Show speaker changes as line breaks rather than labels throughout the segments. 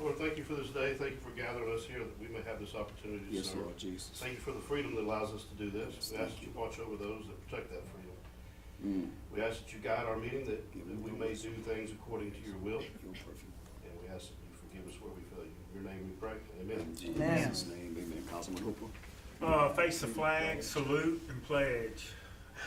Lord, thank you for this day. Thank you for gathering us here that we may have this opportunity to
Yes,
serve.
Lord Jesus.
Thank you for the freedom that allows us to do this. We ask that you watch over those that protect that freedom. We ask that you guide our meeting, that we may do things according to your will.
You're perfect.
And we ask that you forgive us where we fail you. In your name we pray. Amen.
In Jesus' name, amen. Councilman Hooper.
Face the flag, salute, and pledge.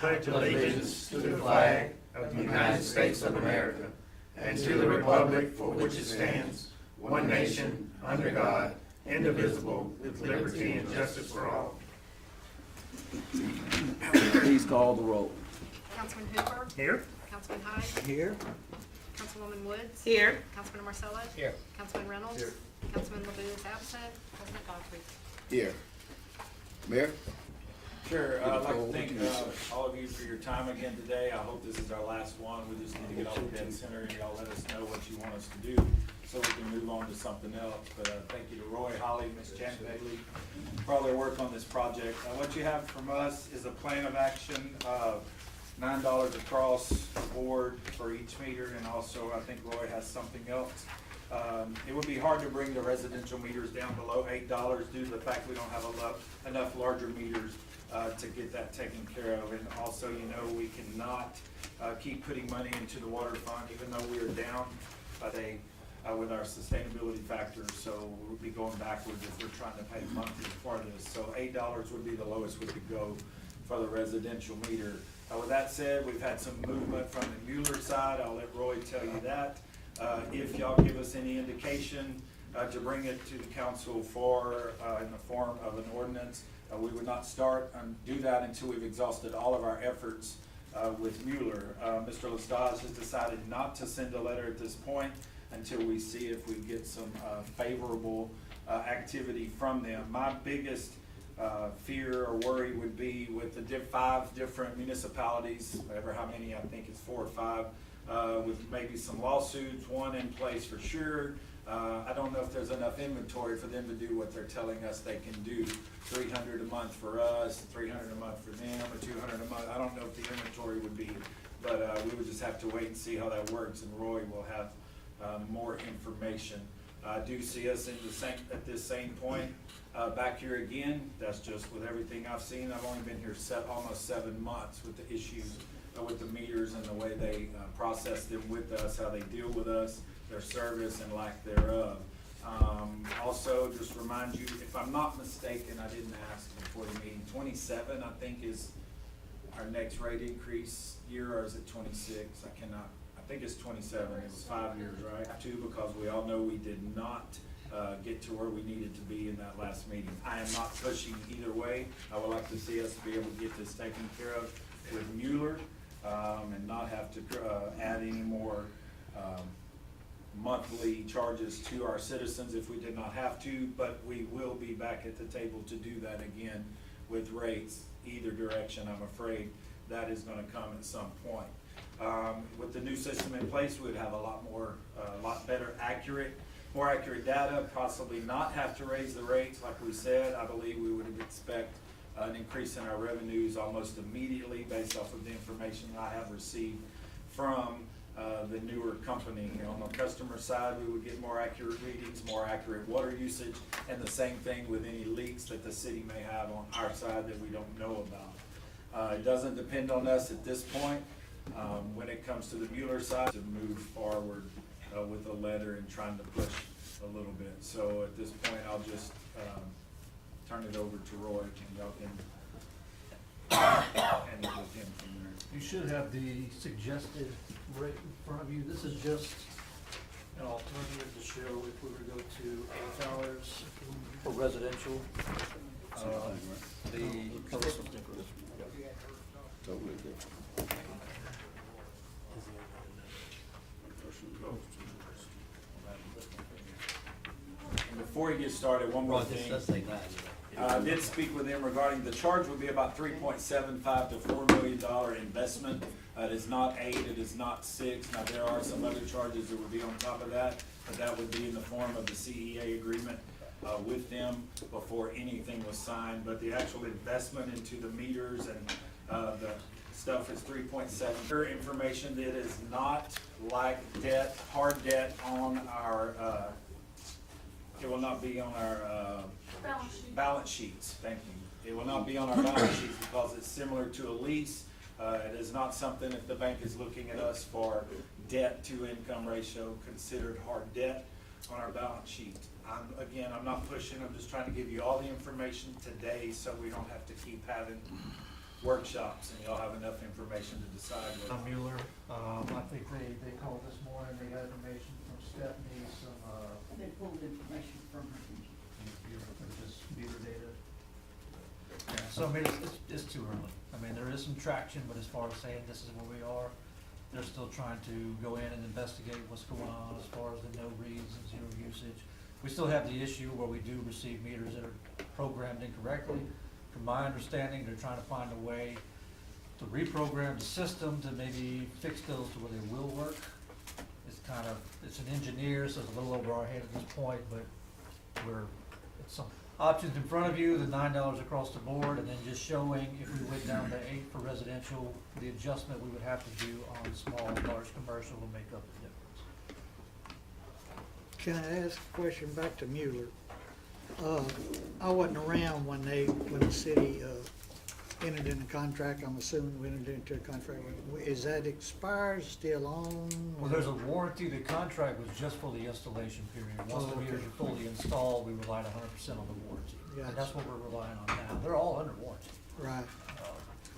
Pledge
allegiance to the flag of the United States of America and to the republic for which it stands, one nation, under God, indivisible, with liberty and justice for all.
Please call the roll.
Councilman Hooper.
Here.
Councilman Hyde.
Here.
Councilwoman Woods.
Here.
Councilman Marcelo.
Here.
Councilman Reynolds.
Here.
Councilman LeBou is absent. President Godfrey.
Here. Mayor?
Sure, I'd like to thank all of you for your time again today. I hope this is our last one. We just need to get all the dead center and y'all let us know what you want us to do so we can move on to something else. But thank you to Roy, Holly, Ms. Janet Bailey for all their work on this project. What you have from us is a plan of action of $9 across the board for each meter, and also I think Roy has something else. It would be hard to bring the residential meters down below $8 due to the fact we don't have enough larger meters to get that taken care of. And also, you know, we cannot keep putting money into the water fund, even though we are down with our sustainability factors. So we'll be going backwards if we're trying to pay monthly for this. So $8 would be the lowest we could go for the residential meter. With that said, we've had some movement from the Mueller side. I'll let Roy tell you that. If y'all give us any indication to bring it to the council for in the form of an ordinance, we would not start and do that until we've exhausted all of our efforts with Mueller. Mr. Lestage has decided not to send a letter at this point until we see if we get some favorable activity from them. My biggest fear or worry would be with the 5 different municipalities, whatever how many, I think it's 4 or 5, with maybe some lawsuits, one in place for sure. I don't know if there's enough inventory for them to do what they're telling us they can do. $300 a month for us, $300 a month for them, or $200 a month. I don't know if the inventory would be, but we would just have to wait and see how that works, and Roy will have more information. I do see us at this same point back here again. That's just with everything I've seen. I've only been here almost 7 months with the issues with the meters and the way they process them with us, how they deal with us, their service and lack thereof. Also, just remind you, if I'm not mistaken, I didn't ask before the meeting, 27 I think is our next rate increase year, or is it 26? I think it's 27. It was 5 years, right? Too, because we all know we did not get to where we needed to be in that last meeting. I am not pushing either way. I would like to see us be able to get this taken care of with Mueller and not have to add any more monthly charges to our citizens if we did not have to, but we will be back at the table to do that again with rates either direction. I'm afraid that is going to come at some point. With the new system in place, we'd have a lot better more accurate data, possibly not have to raise the rates. Like we said, I believe we would expect an increase in our revenues almost immediately based off of the information I have received from the newer company. On the customer side, we would get more accurate readings, more accurate water usage, and the same thing with any leaks that the city may have on our side that we don't know about. It doesn't depend on us at this point. When it comes to the Mueller side, to move forward with a letter and trying to push a little bit. So at this point, I'll just turn it over to Roy, and y'all can handle with him from there.
You should have the suggested rate in front of you. This is just an alternative to show if we were to go to $8 for residential.
Totally different.
And before he gets started, one more thing. I did speak with them regarding the charge would be about $3.75 to $4 million investment. It is not 8, it is not 6. Now there are some other charges that would be on top of that, but that would be in the form of the CEA agreement with them before anything was signed. But the actual investment into the meters and the stuff is 3.7. Information that is not like debt, hard debt on our will not be on our, balance sheets, thank you. It will not be on our balance sheets because it's similar to a lease. It is not something, if the bank is looking at us for debt to income ratio, considered hard debt on our balance sheet. I'm not pushing, I'm just trying to give you all the information today so we don't have to keep having workshops and y'all have enough information to decide what.
Mueller, I think they called this morning, they got information from Stephanie, some,
They pulled information from her.
just meter data. Yeah, so I mean, it's too early. I mean, there is some traction, but as far as saying this is where we are, they're still trying to go in and investigate what's going on as far as the no reads and zero usage. We still have the issue where we do receive meters that are programmed incorrectly. From my understanding, they're trying to find a way to reprogram the system to maybe fix those to where they will work. It's an engineer, so it's a little over our head at this point, but it's some options in front of you, the $9 across the board, and then just showing if we went down to 8 for residential, the adjustment we would have to do on small and large commercial will make up the difference.
Can I ask a question back to Mueller? I wasn't around when the city, entered into contract. I'm assuming we entered into a contract. Is that expired, still on?
Well, there's a warranty. The contract was just for the installation period. Once the meters are fully installed, we relied 100% on the warranty. And that's what we're relying on now. They're all under warranty.
Right.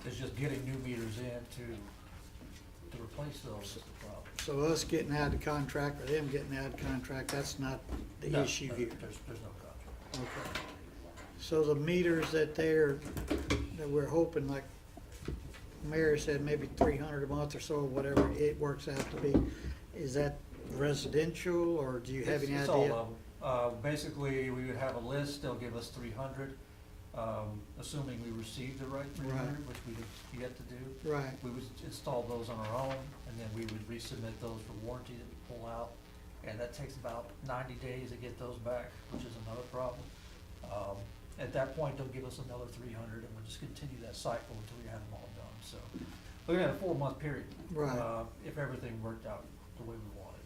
It's just getting new meters in to replace those is the problem.
So us getting out of the contract or them getting out of the contract, that's not the
No,
issue
no,
here?
There's no contract.
Okay. So the meters that we're hoping, like Mayor said, maybe 300 a month or so, whatever it works out to be, is that residential, or do you have any idea?
It's all of them. Basically, we would have a list, they'll give us 300, assuming we received the right 300,
Right.
which we have yet to do.
Right.
We would install those on our own, and then we would resubmit those for warranty that we pull out. And that takes about 90 days to get those back, which is another problem. At that point, they'll give us another 300, and we'll just continue that cycle until we have them all done. So we're gonna have a 4-month period.
Right.
If everything worked out the way we wanted,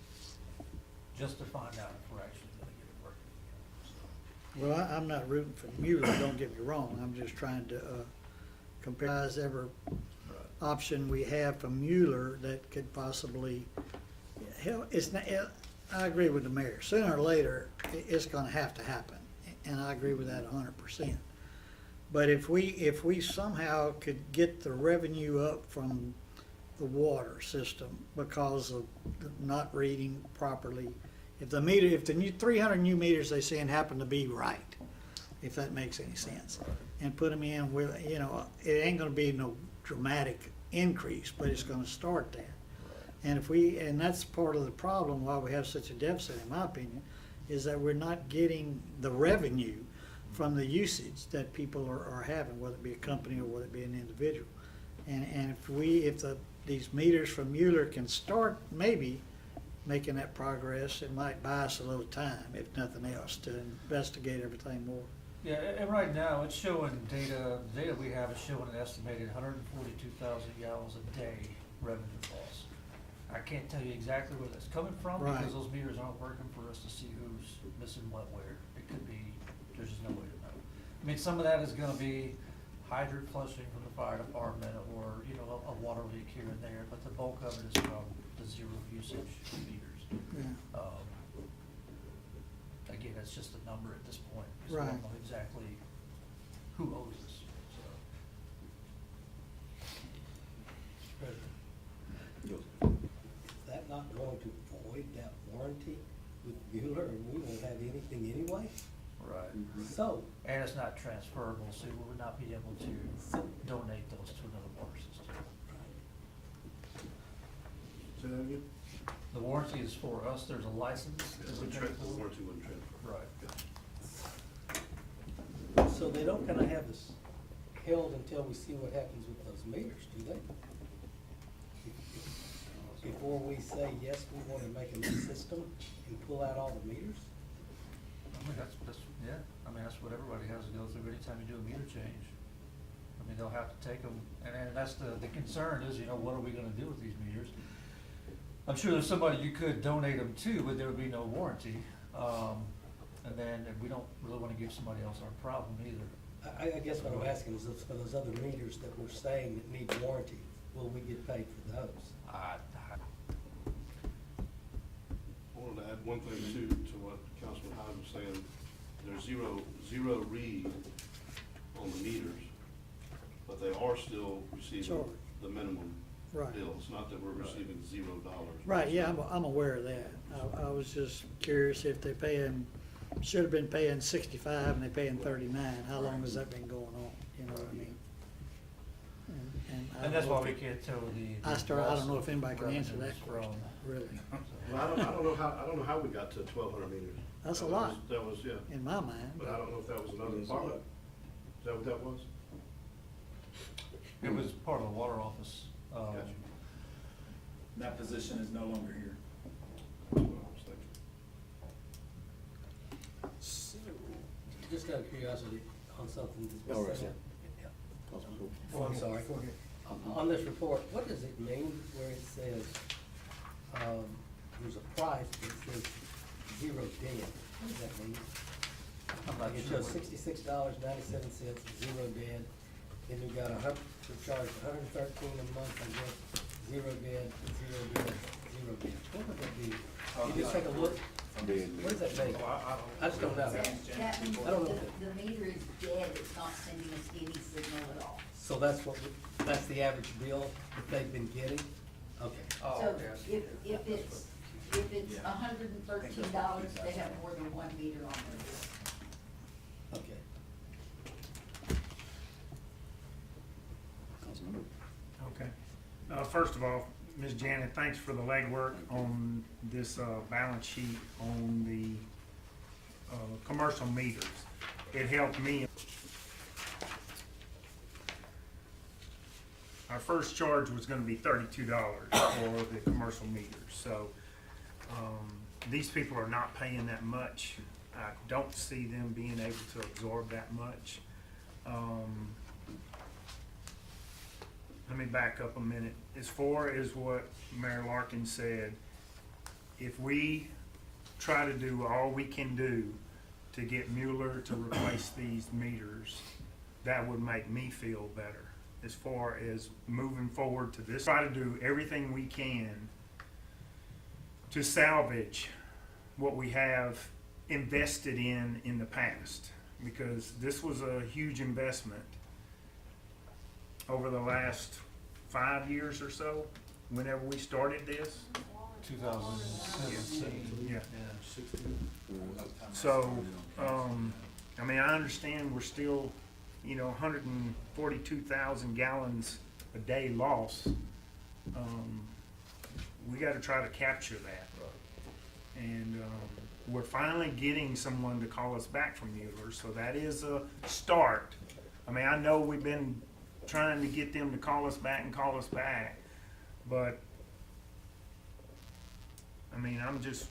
just to find out if we're actually gonna get it working.
Well, I'm not rooting for Mueller, don't get me wrong. I'm just trying to compare every option we have from Mueller that could possibly help. I agree with the mayor. Sooner or later, it's gonna have to happen, and I agree with that 100%. But if we somehow could get the revenue up from the water system because of not reading properly, if the new 300 new meters they saying happen to be right, if that makes any sense, and put them in with, it ain't gonna be no dramatic increase, but it's gonna start that. And that's part of the problem why we have such a deficit, in my opinion, is that we're not getting the revenue from the usage that people are having, whether it be a company or whether it be an individual. And if these meters from Mueller can start maybe making that progress, it might buy us a little time, if nothing else, to investigate everything more.
Yeah, and right now, it's showing the data we have is showing an estimated 142,000 gallons a day revenue loss. I can't tell you exactly where that's coming from,
Right.
because those meters aren't working for us to see who's missing what where. It could be, there's just no way to know. I mean, some of that is gonna be hydrant flushing from the fire department, or, a water leak here and there, but the bulk of it is from the zero usage meters.
Yeah.
Again, it's just a number at this point, because we
Right.
don't know exactly who owes us, so.
Is that not going to void that warranty with Mueller, and we won't have anything anyway?
Right.
So,
And it's not transferable, so we would not be able to donate those to another water system.
Say that again?
The warranty is for us, there's a license that we pay
The
for.
warranty wouldn't transfer.
Right.
so they don't kinda have us held until we see what happens with those meters, do they? Before we say, yes, we wanna make a new system and pull out all the meters?
I mean, that's what everybody has to go through anytime you do a meter change. I mean, they'll have to take them, and that's the concern is, what are we gonna do with these meters? I'm sure there's somebody you could donate them to, but there would be no warranty. And then and we don't really wanna give somebody else our problem either.
I guess what I'm asking is for those other meters that we're saying that need warranty, will we get paid for those?
I wanted to add one thing too, to what Councilman Hyde was saying. There's zero read on the meters, but they are still receiving
Sure.
the minimum
Right.
bill. It's not that we're receiving $0.
Right, yeah, I'm aware of that. I was just curious if they should have been paying 65 and they're paying 39. How long has that been going on? You know what I mean? I
And that's
don't
why
know
we
if
can't tell the.
I don't know if anybody can answer that
revenues
question,
from-
really.
Well, I don't know how we got to 1,200 meters.
That's a lot.
That was, yeah,
In my mind.
but I don't know if that was another department. Is that what that was?
It was part of the water office.
Gotcha.
That position is no longer here.
That's what I was thinking.
Just out of curiosity on something that's
All
been
right,
said.
sir. Councilman Hooper.
Oh, I'm sorry. On this report, what does it mean where it says, there's a price that says zero dead? What does that mean?
I'm not
It
sure
shows
what-
$66.97, zero dead. Then we've got we're charged $113 a month, I guess, zero dead, zero dead, zero dead. What would that be? You just take a look, what does that mean? I just don't know.
That means
I don't know.
the meter is dead, it's not sending us any signal at all.
So that's that's the average bill that they've been getting? Okay.
So if it's $113, they have more than one meter on their bill.
Okay.
Councilman Hooper.
Okay. First of all, Ms. Janet, thanks for the legwork on this, balance sheet on the, commercial meters. It helped me. Our first charge was gonna be $32 for the commercial meters, so, these people are not paying that much. I don't see them being able to absorb that much. Let me back up a minute. As far as what Mayor Larkin said, if we try to do all we can do to get Mueller to replace these meters, that would make me feel better. As far as moving forward to this, try to do everything we can to salvage what we have invested in the past, because this was a huge investment over the last 5 years or so, whenever we started this.
2017.
Yeah.
Yeah.
So, I mean, I understand we're still, 142,000 gallons a day loss. We gotta try to capture that. And, we're finally getting someone to call us back from Mueller, so that is a start. I mean, I know we've been trying to get them to call us back, but, I mean, I'm just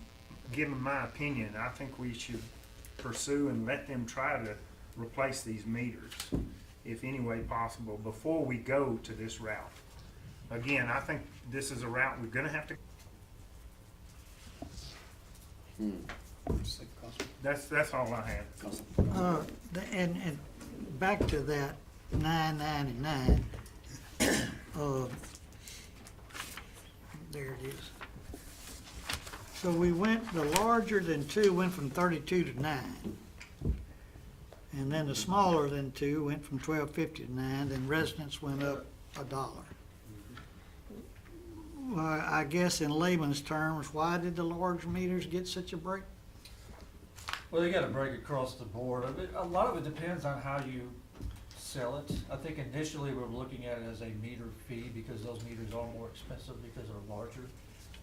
giving my opinion. I think we should pursue and let them try to replace these meters, if any way possible, before we go to this route. Again, I think this is a route we're gonna have to, that's all I have.
Councilman.
And back to that 999, there it is. So the larger than 2 went from 32 to 9. And then the smaller than 2 went from 12.50 to 9, then residents went up $1. Well, I guess in layman's terms, why did the large meters get such a break?
Well, they gotta break across the board. A lot of it depends on how you sell it. I think initially we're looking at it as a meter fee because those meters are more expensive because they're larger.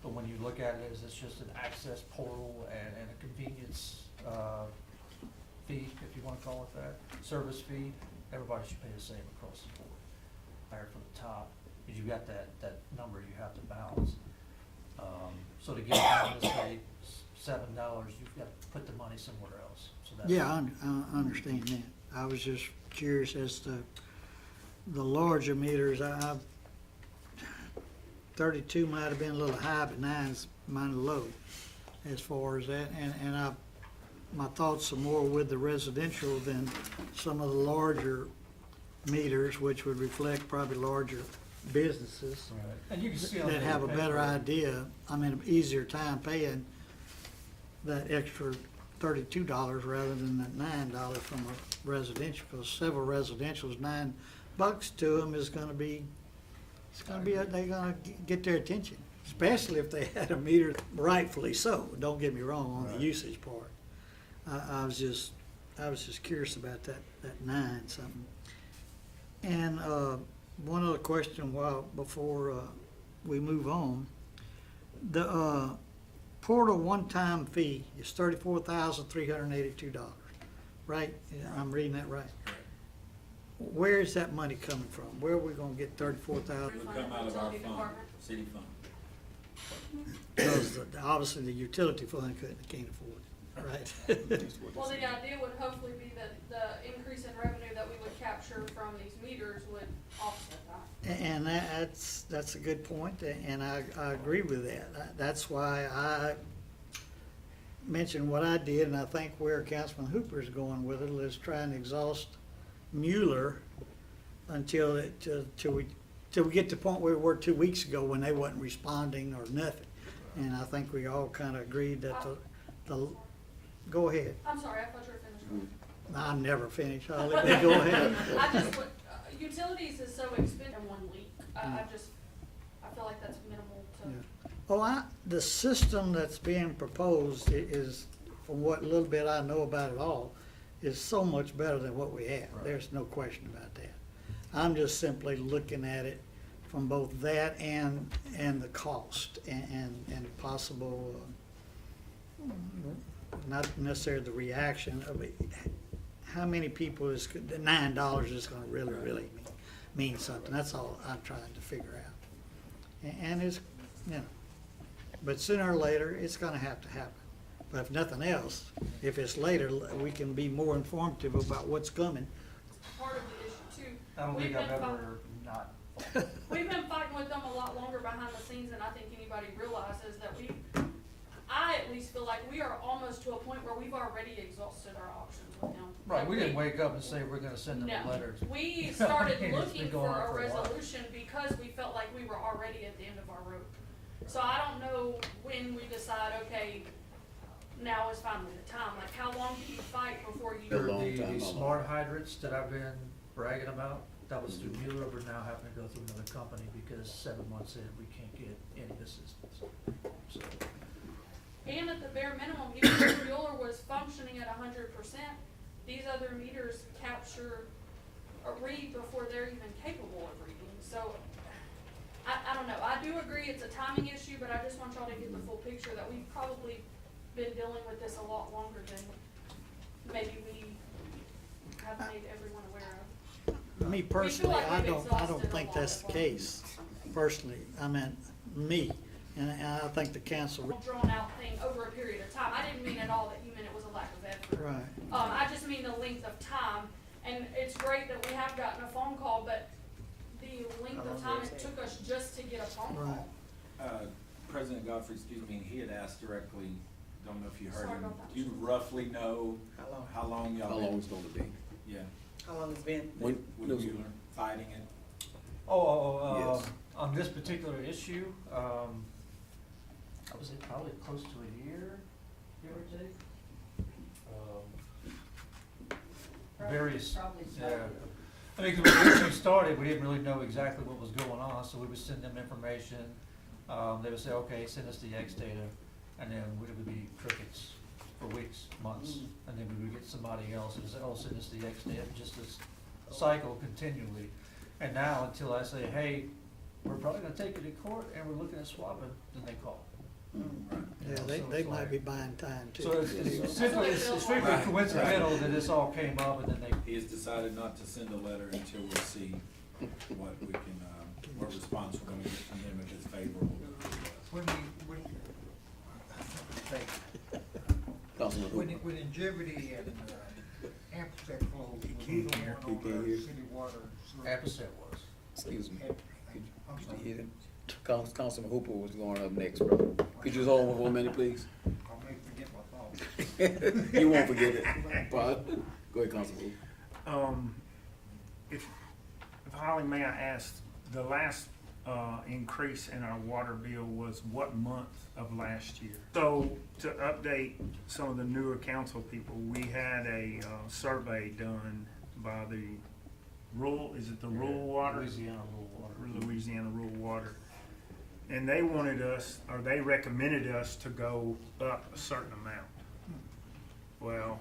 But when you look at it as it's just an access portal and a convenience, fee, if you wanna call it that, service fee, everybody should pay the same across the board. Higher from the top, because you've got that number you have to balance. So to get down to say $7, you've got to put the money somewhere else, so that's.
Yeah, I understand that. I was just curious as to the larger meters. 32 might have been a little high, but 9's mighty low as far as that. And my thoughts are more with the residential than some of the larger meters, which would reflect probably larger businesses
Right. And you can see on
that
the
have a better
paper-
idea, I mean, an easier time paying that extra $32 rather than that $9 from a residential, because several residentials, $9 to them is gonna be, they're gonna get their attention, especially if they had a meter, rightfully so, don't get me wrong on the
Right.
usage part. I was just curious about that 9 something. And, one other question before, we move on. The, portal one-time fee is $34,382, right? Yeah, I'm reading that right. Where is that money coming from? Where are we gonna get
It would come out of our
Utility
fund,
department.
city fund.
Because obviously the utility fund can't afford it, right?
Well, the idea would hopefully be that the increase in revenue that we would capture from these meters would offset that.
And that's a good point, and I agree with that. That's why I mentioned what I did, and I think where Councilman Hooper is going with it is trying to exhaust Mueller until we get to the point where we were 2 weeks ago when they wasn't responding or nothing. And I think we all kind of agreed that go ahead.
I'm sorry, I thought you were finished.
I'm never finished. I'll let you go ahead.
I just, utilities is so expensive in one week. I feel like that's minimal to.
Yeah. Oh, the system that's being proposed is, from what little bit I know about it all, is so much better than what we have.
Right.
There's no question about that. I'm just simply looking at it from both that and the cost and possible, not necessarily the reaction of it. How many people is, the $9 is gonna really mean something? That's all I'm trying to figure out. And it's, but sooner or later, it's gonna have to happen. But if nothing else, if it's later, we can be more informative about what's coming.
Part of the issue too.
I don't
We've
think I've
been
ever not.
We've been fighting with them a lot longer behind the scenes than I think anybody realizes that I at least feel like we are almost to a point where we've already exhausted our options with them.
Right, we didn't
Like,
wake up and say we're gonna send them a
No.
letter.
We started
It's been
looking
going
for
on
a
for a while.
resolution because we felt like we were already at the end of our rope. So I don't know when we decide, okay, now is finally the time. Like, how long do you fight before you?
The smart hydrants that I've been bragging about, that was through Mueller, we're now having to go through another company because 7 months in, we can't get any assistance. So,
And at the bare minimum, even if Mueller was functioning at 100%, these other meters capture a read before they're even capable of reading. So, I don't know. I do agree it's a timing issue, but I just want y'all to get the full picture that we've probably been dealing with this a lot longer than maybe we have made everyone aware of.
Me personally,
like
I
we've
don't
exhausted a
think
lot
that's
of
the
them.
case, personally. I mean, me, and I think the council.
Drawn out thing over a period of time. I didn't mean at all that you meant it was a lack of effort.
Right.
I just mean the length of time, and it's great that we have gotten a phone call, but the length of time it took us just to get a phone call.
Right.
President Godfrey, excuse me, he had asked directly, don't know if you heard
Sorry
him,
about that.
do you roughly know how long y'all
How
been?
long it's gonna be?
Yeah,
How long it's been?
When,
with Mueller fighting it?
Yes.
On this particular issue, I would say probably close to a year, give or take. Various,
Probably so.
yeah. I mean, 'cause when the issue started, we didn't really know exactly what was going on, so we would send them information. They would say, okay, send us the X data, and then it would be crickets for weeks, months. And then we would get somebody else and say, oh, send us the X data, just this cycle continually. And now, until I say, hey, we're probably gonna take it to court and we're looking at swapping, then they call.
Yeah,
So
they
it's
might
like-
be buying time too.
So it's simply, it's strictly
Right,
coincidental
right.
that this all came up and then they,
He has decided not to send a letter until we see what we can, what response we're gonna get from him if it's favorable.
Councilman Hooper.
When Ingevity and Ampersand closed, was
can't
the
hear.
one
He can't
over
hear.
city water?
Apposite was.
Excuse me.
I'm
Could
sorry,
you hear him? Councilman Hooper was going up next, bro. Could you just hold on for a minute, please?
I may forget my thoughts.
You won't forget it. Go ahead, Constable.
If Holly, may I ask, the last increase in our water bill was what month of last year? So to update some of the newer council people, we had a survey done by the rural, is it the rural water?
Louisiana rural water.
Louisiana Rural Water. And they wanted us, or they recommended us to go up a certain amount. Well,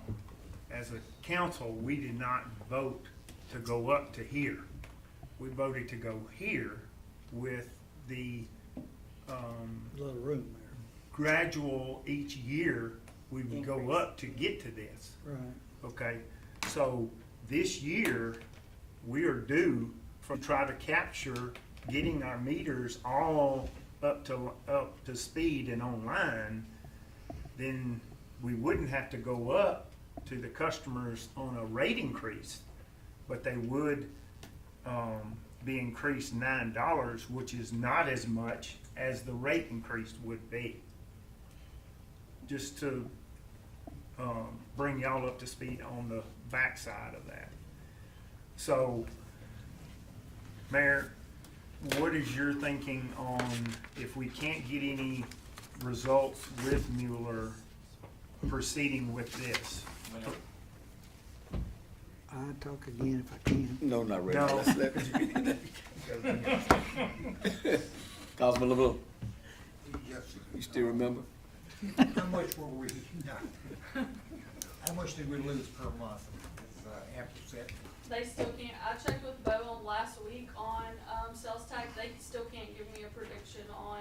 as a council, we did not vote to go up to here. We voted to go here with the
Little room there.
gradual each year, we would go up to get to this.
Right.
Okay, so this year, we are due from try to capture getting our meters all up to speed and online. Then we wouldn't have to go up to the customers on a rate increase, but they would be increased $9, which is not as much as the rate increase would be. Just to bring y'all up to speed on the backside of that. So, Mayor, what is your thinking on if we can't get any results with Mueller, proceeding with this?
I'll talk again if I can.
No, not ready.
No.
Let's let Councilman LeBeau,
Yes,
you still remember?
how much were we, how much did we lose per month with Amperset?
They still can't, I checked with Bo last week on, sales tax, they still can't give me a prediction on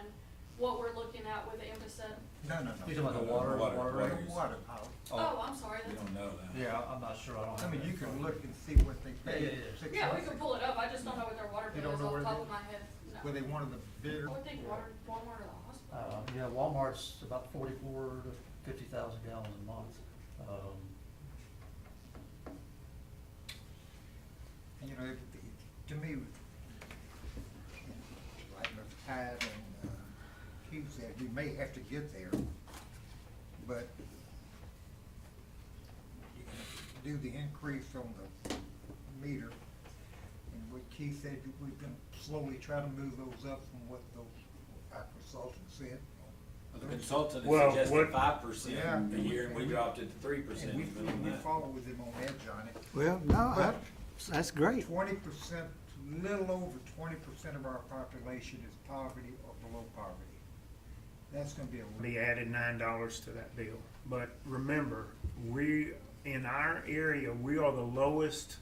what we're looking at with Amperset.
No.
You're talking about the water rate?
Water power.
Oh, I'm sorry,
We
that's,
don't know that.
Yeah, I'm not sure, I don't
I
have
mean,
that
you can
in front
look
of me.
and see what they
Yeah,
paid
yeah, yeah.
6
yeah, we
months
can pull it up, I just don't know what their water
You
bill
don't
is
know
off the
where
top
they-
of my head,
Were
no.
they one of the bigger?
I would think Walmart or the hospital.
Yeah, Walmart's about 44 to 50,000 gallons a month.
You know, to me, like Mr. Hyde and Hugh said, we may have to get there, but do the increase on the meter, and what Keith said, we can slowly try to move those up from what our consultant said.
The consultant
Well,
had
what-
suggested 5%
Yeah.
a year, and we dropped it to 3%.
And
even on
we
that.
follow with them on edge on it.
Well, no,
But
that's great.
20%, little over 20% of our population is poverty or below poverty. That's gonna be a.
Be added $9 to that bill. But remember, in our area, we are the lowest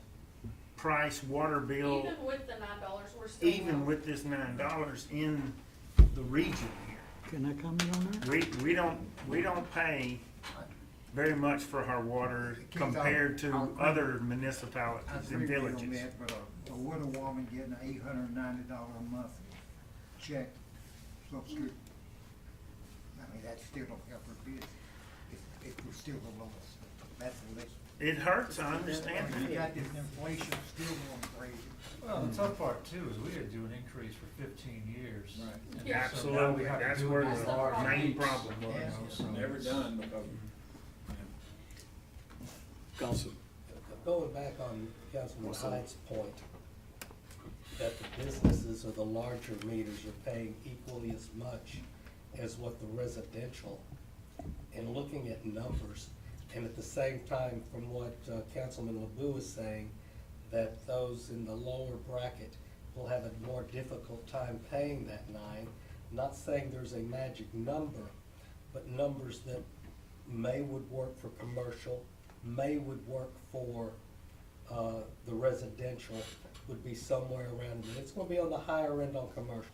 price water bill,
Even with the $9, we're still.
even
low.
with this $9 in the region here.
Can I comment on that?
We don't pay very much for our water compared to other
I
municipalities and
agree with you on
villages.
that, but a widow woman getting an $890 a month check, Social Security, I mean, that still don't help her business, if we're still the lowest. That's the list.
It hurts, I understand
You
that.
got this inflation still going crazy.
Well, the tough part too is we didn't do an increase for 15 years.
Right.
And
Yeah.
so now we
Absolutely,
have to
that's
do
where
it with
the
large
main
leaps,
problem was.
you know, so-
Never done because,
Council.
Going back on Councilman Hyde's point, that the businesses or the larger meters are paying equally as much as what the residential, and looking at numbers, and at the same time, from what Councilman LeBeau is saying, that those in the lower bracket will have a more difficult time paying that 9. Not saying there's a magic number, but numbers that would work for commercial, would work for the residential, would be somewhere around, it's gonna be on the higher end on commercial,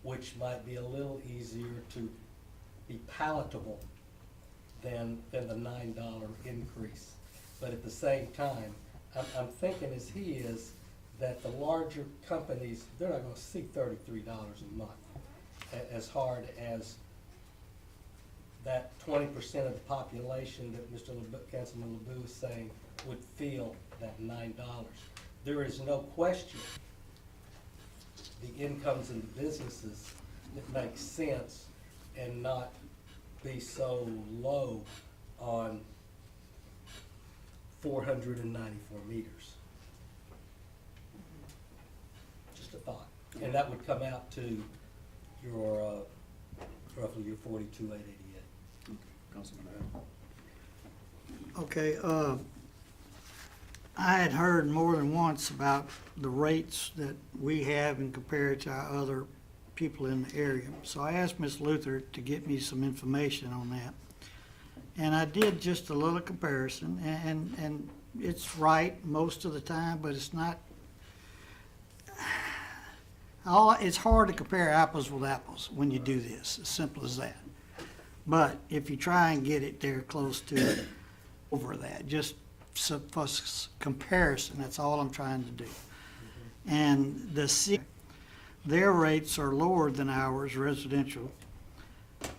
which might be a little easier to be palatable than the $9 increase. But at the same time, I'm thinking as he is, that the larger companies, they're not gonna see $33 a month, as hard as that 20% of the population that Councilman LeBeau is saying would feel that $9. There is no question the incomes in the businesses that make sense and not be so low on 494 meters. Just a thought. And that would come out to your, roughly your 42,888.
Councilman Allen.
Okay, I had heard more than once about the rates that we have and compared to our other people in the area. So I asked Ms. Luther to get me some information on that. And I did just a little comparison, and it's right most of the time, but it's not, it's hard to compare apples with apples when you do this, as simple as that. But if you try and get it there close to over that, just for comparison, that's all I'm trying to do. And their rates are lower than ours, residential,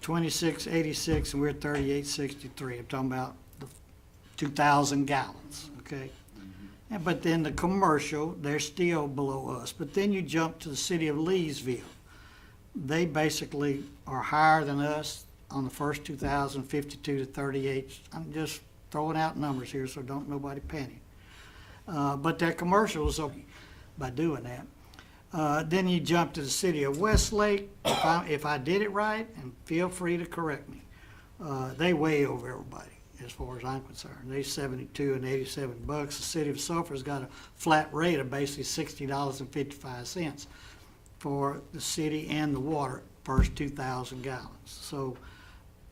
26.86, and we're 38.63. I'm talking about the 2,000 gallons, okay? But then the commercial, they're still below us. But then you jump to the city of Leesville. They basically are higher than us on the first 2,000, 52 to 38. I'm just throwing out numbers here, so don't nobody panic. But their commercials are by doing that. Then you jump to the city of Westlake. If I did it right, and feel free to correct me, they way over everybody as far as I'm concerned. They 72 and 87 bucks. The city of Sulphur's got a flat rate of basically $60.55 for the city and the water first 2,000 gallons. So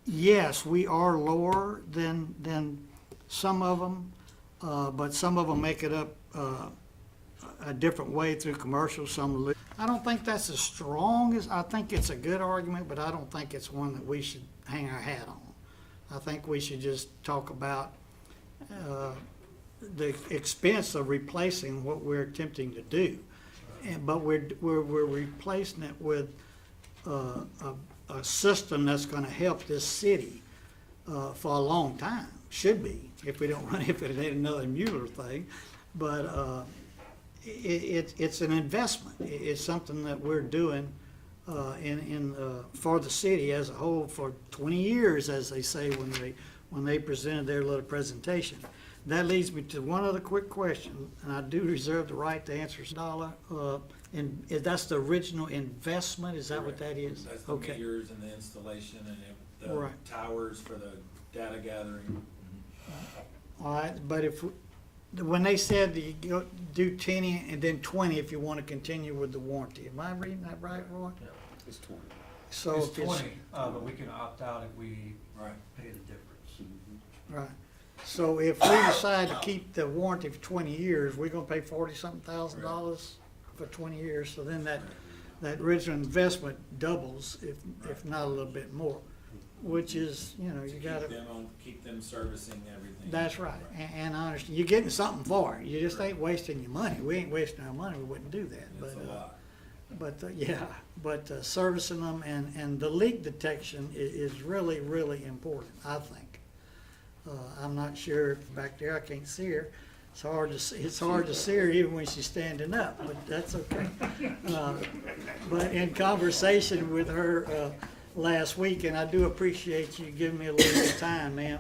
yes, we are lower than some of them, but some of them make it up a different way through commercials. I don't think that's as strong as, I think it's a good argument, but I don't think it's one that we should hang our hat on. I think we should just talk about the expense of replacing what we're attempting to do. But we're replacing it with a system that's gonna help this city for a long time. Should be, if we don't run, if it ain't another Mueller thing. But it's an investment. It's something that we're doing for the city as a whole for 20 years, as they say when they presented their little presentation. That leads me to one other quick question, and I do reserve the right to answer $1. And that's the original investment, is that what that is?
That's the
Okay.
meters and the installation and the
Right.
towers for the data gathering.
All right, but when they said that you do 10 and then 20 if you want to continue with the warranty, am I reading that right, Roy?
Yeah.
It's 20.
So
It's
if it's
20, but we can opt out if we
Right.
pay the difference.
right. So if we decide to keep the warranty for 20 years, we're gonna pay $40-something thousand for 20 years. So then that original investment doubles, if not a little bit more, which is, you gotta.
Keep them servicing everything.
That's right, and I understand, you're getting something for it, you just ain't wasting your money. We ain't wasting our money, we wouldn't do that,
It's a lot.
but servicing them and the leak detection is really, really important, I think. I'm not sure, if back there, I can't see her, it's hard to see her even when she's standing up, but that's okay. But in conversation with her, last week, and I do appreciate you giving me a little bit of time, ma'am.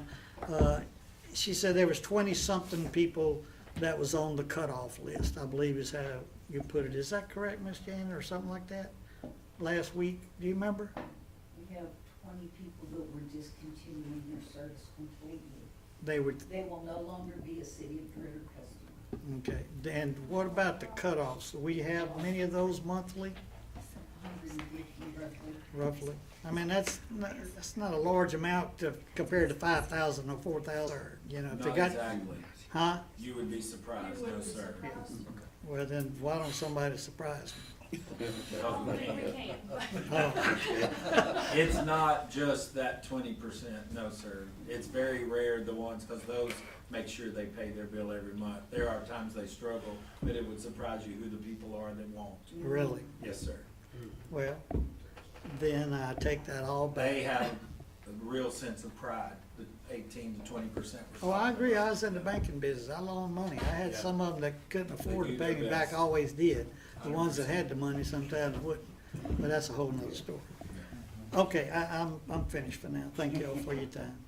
She said there was 20-something people that was on the cutoff list, I believe is how you put it. Is that correct, Ms. Janet, or something like that? Last week, do you remember?
We have 20 people that were discontinuing their service completely.
They would,
They will no longer be a city of DeRidder customer.
okay. And what about the cutoffs? Do we have many of those monthly,
150 roughly.
roughly? I mean, that's not a large amount compared to 5,000 or 4,000, if they
Not
got.
exactly.
Huh?
You would be surprised, no, sir.
Well, then why don't somebody surprise me?
We can't.
Oh,
It's not just that 20%, no, sir. It's very rare, the ones, because those make sure they pay their bill every month. There are times they struggle, but it would surprise you who the people are that won't.
really?
Yes, sir.
Well, then I take that all back.
They have a real sense of pride, the 18 to 20%.
Oh, I agree. I was in the banking business. I loaned money. I had
Yeah.
some of them that couldn't afford to
do
pay
their
me back,
best.
always did. The ones that had the money sometimes wouldn't. But that's a whole nother story. Okay, I'm finished for now. Thank you all for your time.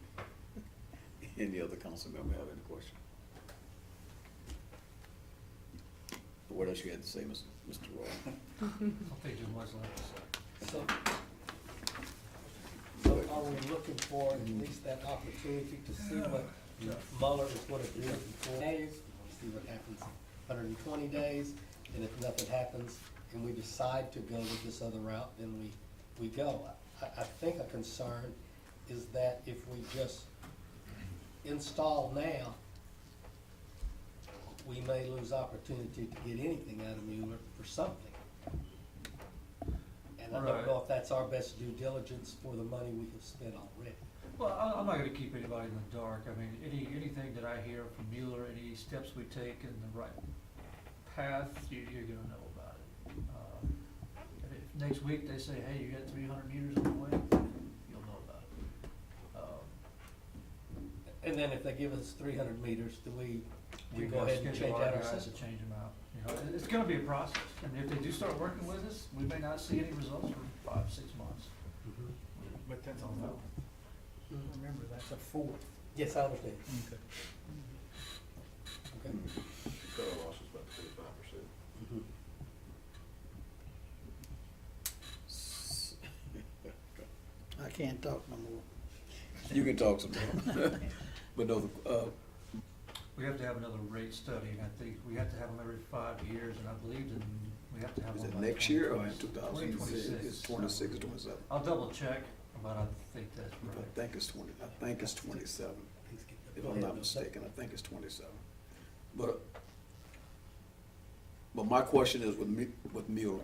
Any other council member have any question? What else you had to say, Mr. Roy?
I don't think too much left to say.
So are we looking for at least that opportunity to see what Mueller is gonna do in 4 days? See what happens, 120 days, and if nothing happens and we decide to go with this other route, then we go. I think a concern is that if we just install now, we may lose opportunity to get anything out of Mueller for something. And I don't
Right.
know if that's our best due diligence for the money we have spent already.
Well, I'm not gonna keep anybody in the dark. I mean, anything that I hear from Mueller, any steps we take in the right path, you're gonna know about it. And if next week they say, hey, you got 300 meters on the way, you'll know about it.
And then if they give us 300 meters, do we
We
go ahead and
schedule
change
our
out our
guys
system?
to change them out. You know, it's gonna be a process. I mean, if they do start working with us, we may not see any results for 5-6 months.
But that's on the, remember, that's a fourth.
Yes, I understand.
Okay.
Okay.
Cut our losses about 25%.
Mhm.
I can't talk no more.
You can talk some more. But no,
We have to have another rate study, and I think we have to have them every 5 years, and I believe that we have to have
is
one
it
by
next year or in
2026.
2026? It's 26 or 27?
I'll double check, but I think that's
I
right.
think it's 20, I think it's 27. If I'm not mistaken, I think it's 27. But my question is with Mueller.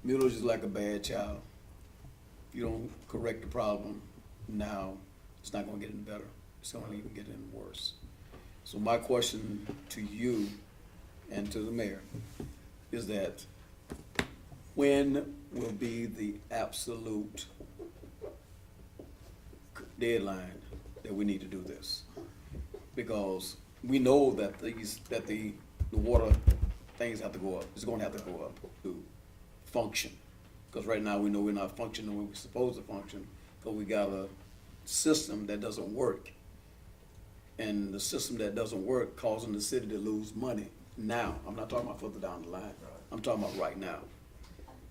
Mueller's just like a bad child. If you don't correct the problem now, it's not gonna get any better. It's gonna even get any worse. So my question to you and to the mayor is that when will be the absolute deadline that we need to do this? Because we know that the water things have to go up. It's gonna have to go up to function. Because right now we know we're not functioning the way we're supposed to function, because we got a system that doesn't work. And the system that doesn't work causing the city to lose money now. I'm not talking about further down the line. I'm talking about right now.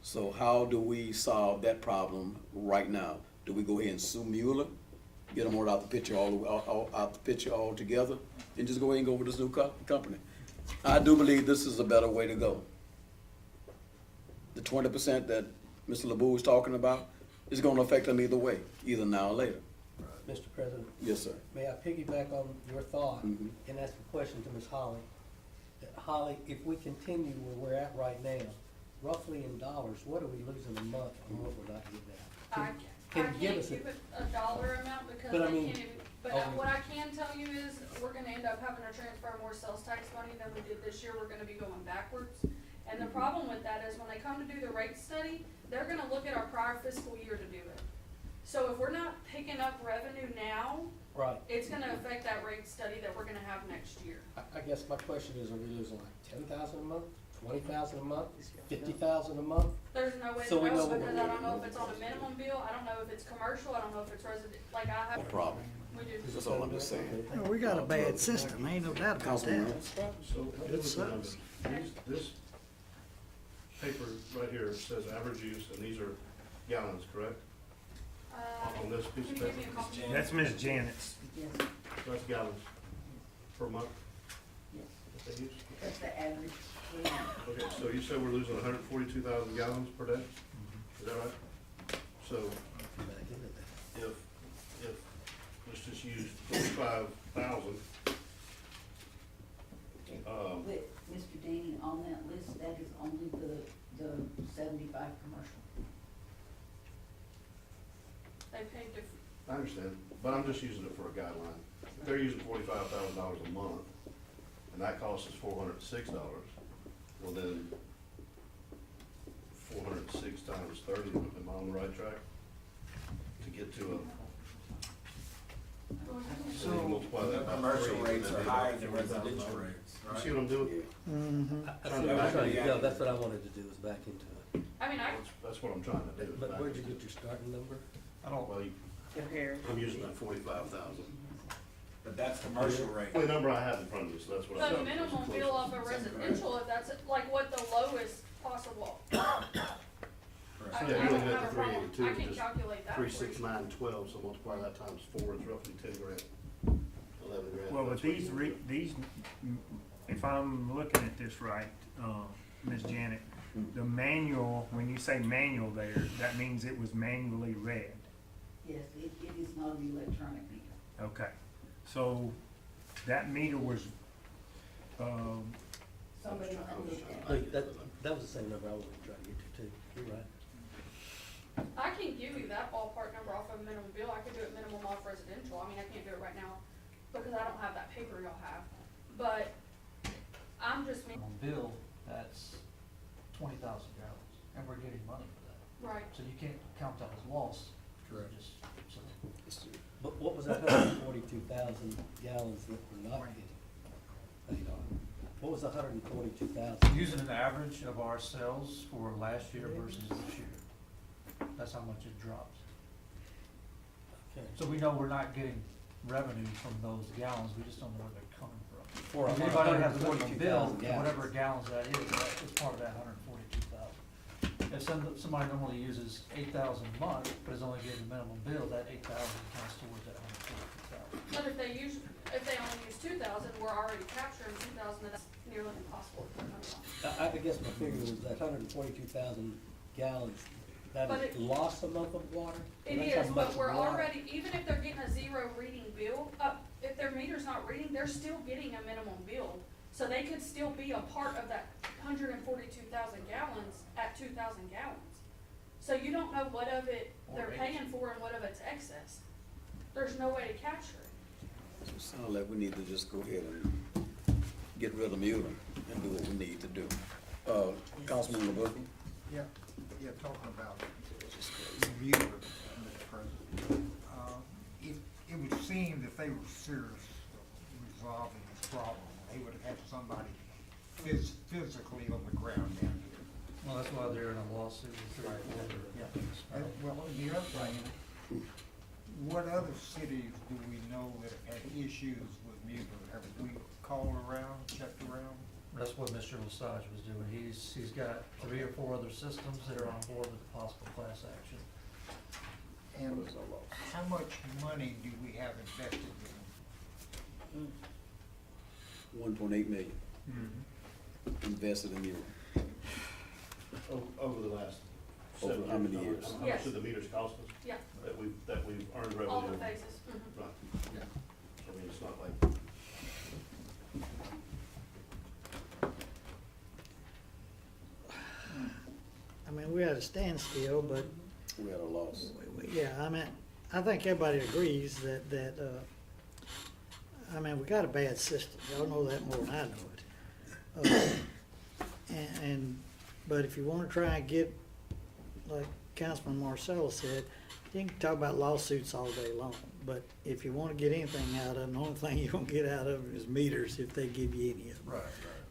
So how do we solve that problem right now? Do we go ahead and sue Mueller, get them out the picture out the picture altogether, and just go ahead and go with this new company? I do believe this is a better way to go. The 20% that Mr. LeBeau was talking about is going to affect them either way, either now or later.
Mr. President,
Yes, sir.
may I piggyback on your thought
Mhm.
and ask a question to Ms. Holly? Holly, if we continue where we're at right now, roughly in dollars, what are we losing a month on what we're not getting
I
out? Can you
can't
give us
give it a dollar amount because
But I
they
mean,
can't even, but
oh,
what I can tell you is, we're gonna end up having to transfer more sales tax money than we did this year, we're gonna be going backwards. And the problem with that is when they come to do the rate study, they're gonna look at our prior fiscal year to do it. So if we're not picking up revenue now,
Right.
it's gonna affect that rate study that we're gonna have next year.
I guess my question is, are we losing like 10,000 a month, 20,000 a month, 50,000 a month?
There's no way
So
to
we
know
know what
because
we're
I don't know if it's on a minimum bill, I don't know if it's commercial, I don't know if it's resident, like I have.
No problem.
We do.
That's all I'm just saying.
Well, we got a bad system, ain't no doubt about
Councilman
that.
Reynolds?
So,
It sucks.
this paper right here says average use, and these are gallons, correct? On this piece
Can
of
you give me a
paper?
copy?
That's Ms. Janet's.
Yes,
That's gallons per month
yes,
that they use?
that's the average. Yeah.
Okay, so you said we're losing 142,000 gallons per day? Is that right? So if, let's just use 45,000,
But, Mr. Danny, on that list, that is only the 75 commercial.
They paid different.
I understand, but I'm just using it for a guideline. If they're using $45,000 a month, and that costs us $406, well then, 406 times 30, am I on the right track? To get to so you multiply that by
Commercial
3,
rates
and
are
then
higher
divide
than
by
residential
$40,000.
rates,
You
right?
see what I'm doing?
Mhm.
That's what I wanted to do, is back into it.
I mean,
That's what I'm trying to do. is
But
back
where'd you
into
get your starting number?
I don't,
Well, I'm using that 45,000.
but that's commercial rate.
The number I have in front of me, so that's what I.
The minimum bill off a residential, if that's like what the lowest possible.
Correct.
I
Yeah,
I
you're
don't
looking at
have
the
a problem,
382,
I can
just
calculate that for you.
36912, so multiply that times 4, it's roughly 10 grand. 11 grand.
Well, with
That's what
these,
you-
these, if I'm looking at this right, Ms. Janet, the manual, when you say manual there, that means it was manually read.
Yes, it is not an electronic meter.
Okay, so that meter was,
Somebody looked at it.
Look, that was the same number I was trying to get to too, you're right.
I can give you that ballpark number off of minimum bill, I could do it minimum off residential, I mean, I can't do it right now because I don't have that paper y'all have, but I'm just,
On bill, that's 20,000 gallons, and we're getting money for that.
right.
So you can't count that as loss.
Correct.
So,
But what was that 142,000 gallons that we're not getting paid on? What was 142,000?
using an average of our sales for last year versus this year, that's how much it dropped.
Okay.
So we know we're not getting revenue from those gallons, we just don't know where they're coming from.
For
If anybody has a minimum
142,000
bill,
gallons.
whatever gallons that is, it's part of that 142,000. If somebody normally uses 8,000 a month, but is only getting a minimum bill, that 8,000 counts towards that 142,000.
But if they only use 2,000, we're already capturing 2,000, that's nearly impossible to put money on.
I guess my figure was that 142,000 gallons, that
But
is
it-
loss a month of water?
It
That's how
is,
much
but we're
water-
already, even if they're getting a zero reading bill, if their meter's not reading, they're still getting a minimum bill. So they could still be a part of that 142,000 gallons at 2,000 gallons. So you don't know what of it they're
Or
paying for and what of it's excess. There's no way to capture it.
So it sounds like we need to just go ahead and get rid of Mueller and do what we need to do. Councilman LeBook?
Yeah, talking about Mueller, Mr. President. It would seem that they were serious resolving this problem, they would have had somebody physically on the ground down here.
Well, that's why they're in a lawsuit with 3 or 4
And, well, the other thing, what other cities do we know that have had issues with Mueller? Have we called around, checked around?
That's what Mr. Lesage was doing. He's got 3 or 4 other systems that are on board with the possible class action.
And how much money do we have invested in them?
1.8 million invested in Mueller.
Over the last
Over
7
how many years?
How much
Yes.
did the meters cost us?
Yeah,
That we've earned revenue?
all the phases. Mhm.
Right.
Yeah.
I mean, it's not like,
I mean, we had a standstill, but,
We had a loss.
yeah, I mean, I think everybody agrees that, I mean, we got a bad system. Y'all know that more than I know it. But if you wanna try and get, like Councilman Marcelo said, you can talk about lawsuits all day long, but if you wanna get anything out of them, the only thing you're gonna get out of them is meters if they give you any of them.
Right.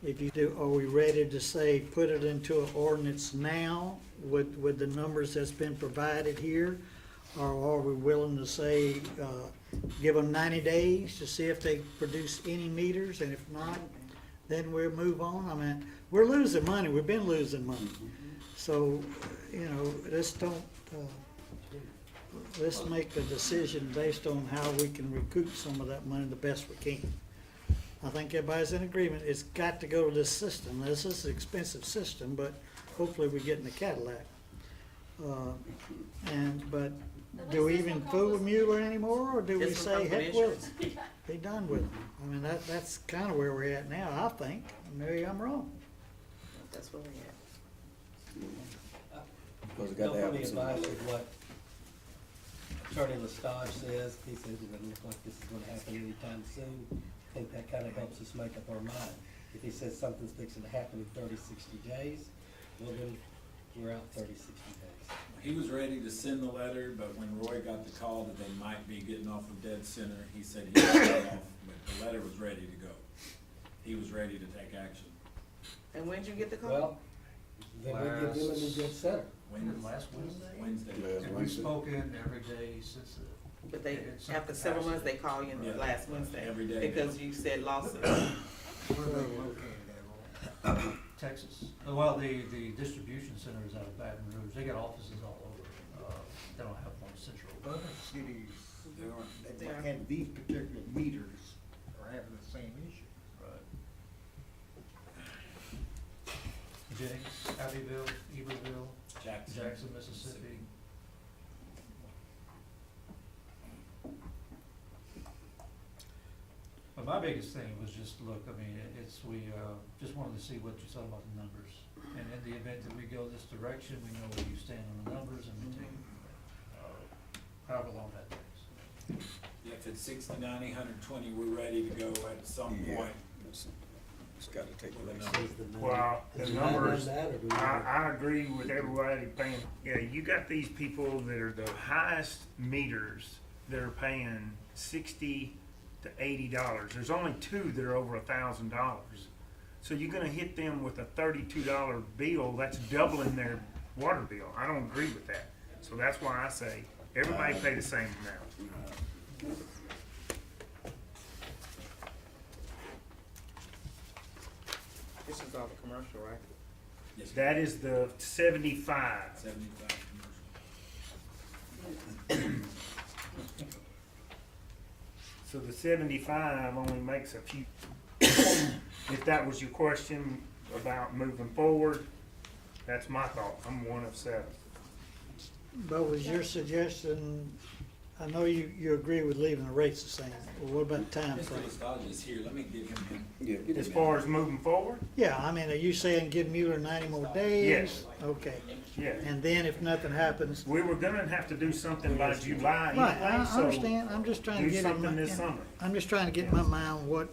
If you do, are we ready to say, put it into an ordinance now with the numbers that's been provided here? Or are we willing to say, give them 90 days to see if they produce any meters, and if not, then we'll move on? I mean, we're losing money, we've been losing money. So, you know, let's make a decision based on how we can recoup some of that money the best we can. I think everybody's in agreement, it's got to go to this system. This is an expensive system, but hopefully we get in the Cadillac. But do we even fool with Mueller anymore, or do we
This will
say,
come from
heck with
insurance.
it, be done with them? I mean, that's kind of where we're at now, I think. Maybe I'm wrong.
That's where we at.
Because it got to
Don't
happen
really
sooner or
advise
later.
of what Attorney Lestage says. He says it doesn't look like this is gonna happen anytime soon. I think that kinda helps us make up our mind. If he says something's fixing to happen in 30, 60 days, well then, we're out 30, 60 days.
He was ready to send the letter, but when Roy got the call that they might be getting off of dead center, he said he was getting off, but the letter was ready to go. He was ready to take action.
And when'd you get the call?
Well, then we give them a new good center.
Last Wednesday?
Wednesday.
Last
And we've
Wednesday.
spoken every day since
But they,
It's
after several months, they call you
Yeah.
last Wednesday.
Every day.
Because you said lawsuit.
Where are they located at, Roy?
Texas, well, the distribution center is out of Baton Rouge, they got offices all over, they don't have one central.
Other cities
They are.
that have these particular meters are having the same issue.
Right. Jennings, Abbeville, Iberville, Jackson, Mississippi. But my biggest thing was just, look, I mean, we just wanted to see what you thought about the numbers. And in the event that we go this direction, we know where you stand on the numbers and we take, however long that takes.
Yeah, if it's 60, 90, 120, we're ready to go at some
Yeah.
point.
It's gotta take place.
Well, the numbers, I agree with everybody paying, yeah, you got these people that are the highest meters that are paying $60 to $80. There's only two that are over $1,000. So you're gonna hit them with a $32 bill, that's doubling their water bill. I don't agree with that. So that's why I say, everybody pay the same amount.
This is all the commercial, right?
Yes,
That is the 75.
75
So the 75 only makes a few, if that was your question about moving forward, that's my thought. I'm one of 7.
But was your suggestion, I know you agree with leaving the rates the same, well, what about time
Mr.
frame?
Nostalgia is here, let me give him.
Yeah, get
As
it.
far as moving forward?
Yeah, I mean, are you saying give Mueller 90 more days?
Yes.
Okay,
Yeah.
and then if nothing happens,
We were gonna have to do something by July
right,
anyway,
I
so
understand, I'm just trying to
do
get in my,
something this summer.
I'm just trying to get in my mind what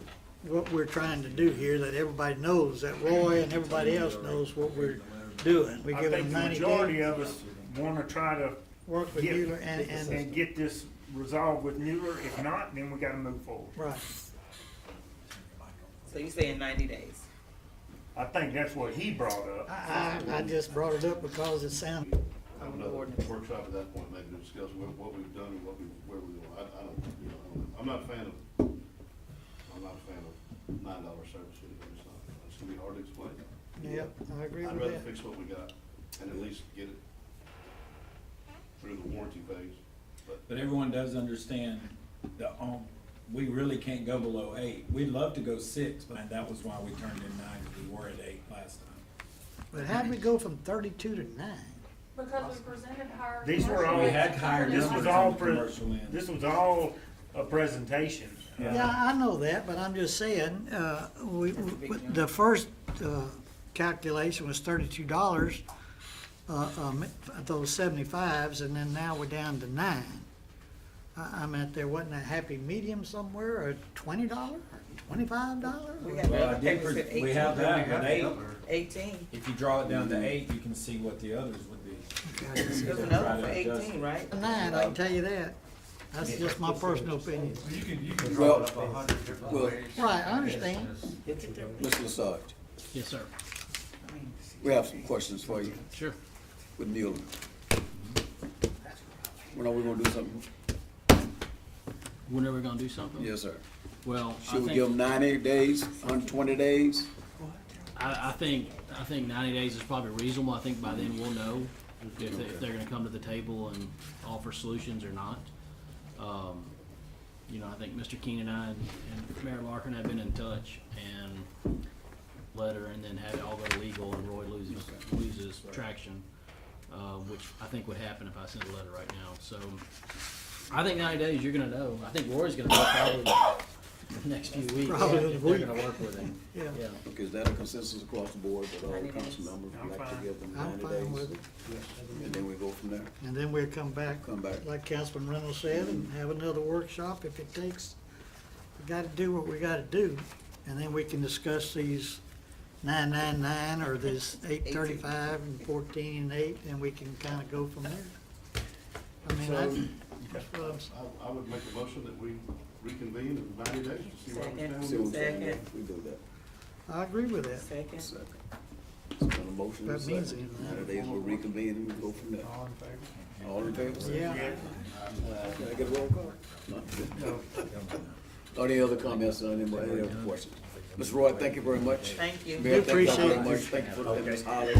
we're trying to do here, that everybody knows, that Roy and everybody else knows what we're doing. We
I
give
think
them
the
90
majority
days,
of us wanna try to
work with
get-
Mueller and,
and get this resolved with Mueller. If not, then we gotta move forward.
right.
So you saying 90 days?
I think that's what he brought up.
I just brought it up because it sounded,
Have another workshop at that point, maybe to discuss what we've done and where we're going. I don't, you know, I'm not a fan of $9 service fee. It's not, it's gonna be hard to explain.
yep, I agree
I'd
with
rather
that.
fix what we got and at least get it through the warranty phase.
But everyone does understand we really can't go below 8. We'd love to go 6, but that was why we turned in 9, we were at 8 last time.
But how did we go from 32 to 9?
Because we presented higher.
These were
commercial
all-
We had
rates
higher
than
This
numbers
was
others.
all,
on the commercial end.
this was all a presentation.
Yeah, I know that, but I'm just saying, the first, calculation was $32, those 75s, and then now we're down to 9. I meant there wasn't a happy medium somewhere, or $20, or $25?
We have
Well, I
other
did
papers at
we have that
We got
with
the
8.
number.
18.
If you draw it down to 8, you can see what the others would be.
There's
Try
another one
to
for
adjust
18,
it.
right?
9, I can tell you that. That's just my personal opinion.
You can
Well,
draw it up 100 different
well,
ways.
Right, I understand.
Mr. Lesage,
Yes, sir.
we have some questions for you
Sure.
with Mueller. When are we gonna do something?
When are we gonna do something?
Yes, sir.
Well,
Should we give them 90 days, 120 days?
I think 90 days is probably reasonable. I think by then we'll know if they're gonna come to the table and offer solutions or not. You know, I think Mr. Keene and I and Mayor Larkin have been in touch and letter and then have it all go to legal and Roy loses traction, which I think would happen if I sent a letter right now. So I think 90 days you're gonna know. I think Roy's gonna know probably the next few weeks.
Probably
if
this
they're
week.
gonna work with him.
Yeah.
Yeah.
Okay, is that a consensus across the board that all
90
council
days.
members
I'm
would like to
fine.
give them
I'm
90
fine with
days?
it.
And then we go from there?
And then we'll come back,
Come back.
like Councilman Reynolds said, and have another workshop if it takes. We gotta do what we gotta do, and then we can discuss these 999 or this 835 and 14 and 8, and we can kinda go from there. I mean, that's what I'm saying.
I would make a motion that we reconvene in 90 days to see where we
Second.
See
stand.
what I'm saying?
Second.
We do that.
I agree with that.
Second.
Second. So on a motion and
That means
second.
it.
90 days we'll reconvene and we'll go from there.
All in favor?
All in favor?
Yeah.
Can I get a roll call? No. Any other comments or any other questions? Ms. Roy, thank you very much.
Thank you.
Mayor, thank you
appreciate
very
it.
much. Thank you for the, Ms. Holly.